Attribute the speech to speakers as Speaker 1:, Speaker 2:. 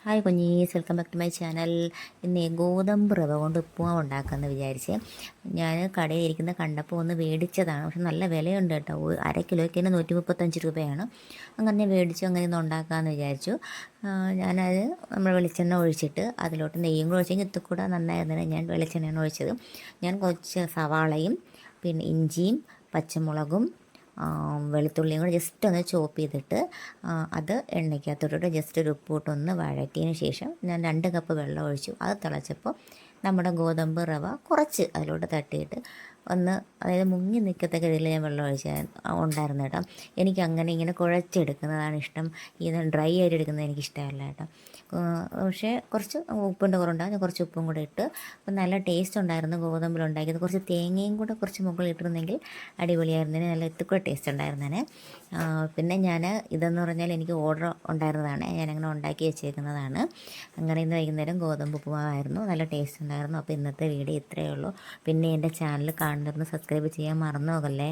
Speaker 1: Hi കുഞ്ഞീസ്, welcome back to my channel. ഇന്ന് ഗോതമ്പ് റവ കൊണ്ട് ഉപ്പുമാവ് ഉണ്ടാക്കാമെന്ന് വിചാരിച്ച് ഞാൻ കടയിൽ ഇരിക്കുന്ന കണ്ടപ്പോൾ ഒന്ന് മേടിച്ചതാണ്. പക്ഷെ നല്ല വിലയുണ്ട് കേട്ടോ. അര കിലോയ്ക്ക് തന്നെ 135 രൂപയാണ്. അങ്ങനെ മേടിച്ചു, അങ്ങനെ ഒന്ന് ഉണ്ടാക്കാമെന്ന് വിചാരിച്ചു. ഞാനത് നമ്മൾ വെളിച്ചെണ്ണ ഒഴിച്ചിട്ട് അതിലോട്ട് നെയ്യും കൂടെ ഒഴിച്ചെങ്കിൽ ഇത്തിരി കൂടെ നന്നായിരുന്നതിന് ഞാൻ വെളിച്ചെണ്ണയാണ് ഒഴിച്ചത്. ഞാൻ കുറച്ച് സവാളയും പിന്നെ ഇഞ്ചിയും പച്ചമുളകും വെളുത്തുള്ളിയും കൂടെ ജസ്റ്റ് ഒന്ന് ചോപ്പ് ചെയ്തിട്ട് അത് എണ്ണയ്ക്കകത്തോട്ട് ജസ്റ്റ് ഒരു ഉപ്പിട്ടൊന്ന് വഴറ്റിയതിന് ശേഷം ഞാൻ 2 കപ്പ് വെള്ളം ഒഴിച്ചു. അത് തിളച്ചപ്പോൾ നമ്മുടെ ഗോതമ്പ് റവ കുറച്ച് അതിലോട്ട് തട്ടിയിട്ട് ഒന്ന്, അതായത് മുങ്ങി നിൽക്കത്തക്ക രീതിയിൽ ഞാൻ വെള്ളം ഉണ്ടായിരുന്നു കേട്ടോ. എനിക്ക് അങ്ങനെ ഇങ്ങനെ കുഴച്ചെടുക്കുന്നതാണ് ഇഷ്ടം. ഇത് ഡ്രൈ ആയിട്ട് എടുക്കുന്നത് എനിക്കിഷ്ടമല്ല കേട്ടോ. പക്ഷേ കുറച്ച് ഉപ്പിൻ്റെ കുറവുണ്ടാകും. ഞാൻ കുറച്ച് ഉപ്പും കൂടെ ഇട്ട് അപ്പം നല്ല ടേസ്റ്റ് ഉണ്ടായിരുന്നു ഗോതമ്പിലുണ്ടാക്കിയത്. കുറച്ച് തേങ്ങയും കൂടെ കുറച്ച് മുകളിൽ ഇട്ടിരുന്നെങ്കിൽ അടിപൊളിയായിരുന്നതിന്, നല്ല എത്തിക്കൂടെ ടേസ്റ്റ് ഉണ്ടായിരുന്നേനെ. പിന്നെ ഞാൻ ഇതെന്ന് പറഞ്ഞാൽ എനിക്ക് ഓർഡർ ഉണ്ടായിരുന്നതാണ്, ഞാനങ്ങനെ ഉണ്ടാക്കി വെച്ചേക്കുന്നതാണ്. അങ്ങനെ ഇന്ന് വൈകുന്നേരം ഗോതമ്പ് ഉപ്പുമാവായിരുന്നു, നല്ല ടേസ്റ്റ് ഉണ്ടായിരുന്നു. അപ്പോൾ ഇന്നത്തെ വീഡിയോ ഇത്രയേ ഉള്ളൂ. പിന്നെ എൻ്റെ ചാനൽ കാണുന്നവരൊന്ന് സബ്സ്ക്രൈബ് ചെയ്യാൻ മറന്നു പോകല്ലേ.